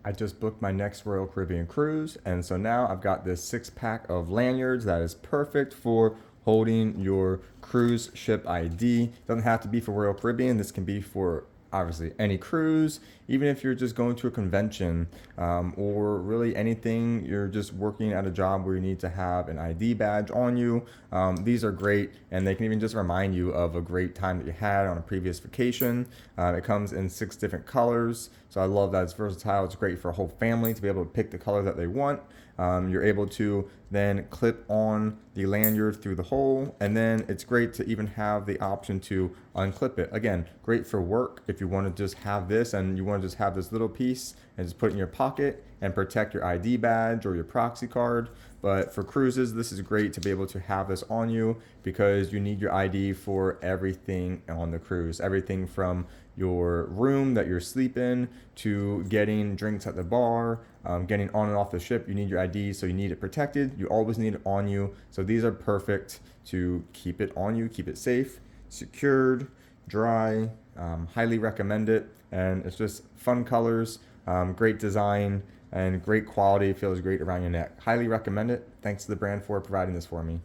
I just booked my next Royal Caribbean cruise, and so now I've got this 6-pack of lanyards that is perfect for holding your cruise ship ID. Doesn't have to be for Royal Caribbean. This can be for obviously any cruise, even if you're just going to a convention, or really anything, you're just working at a job where you need to have an ID badge on you. These are great, and they can even just remind you of a great time that you had on a previous vacation. It comes in 6 different colors, so I love that. It's versatile. It's great for a whole family to be able to pick the color that they want. You're able to then clip on the lanyard through the hole, and then it's great to even have the option to unclip it. Again, great for work if you want to just have this and you want to just have this little piece and just put it in your pocket and protect your ID badge or your proxy card. But for cruises, this is great to be able to have this on you because you need your ID for everything on the cruise. Everything from your room that you're sleeping to getting drinks at the bar, getting on and off the ship. You need your ID, so you need it protected. You always need it on you. So these are perfect to keep it on you, keep it safe, secured, dry. Highly recommend it. And it's just fun colors, great design, and great quality. Feels great around your neck. Highly recommend it. Thanks to the brand for providing this for me.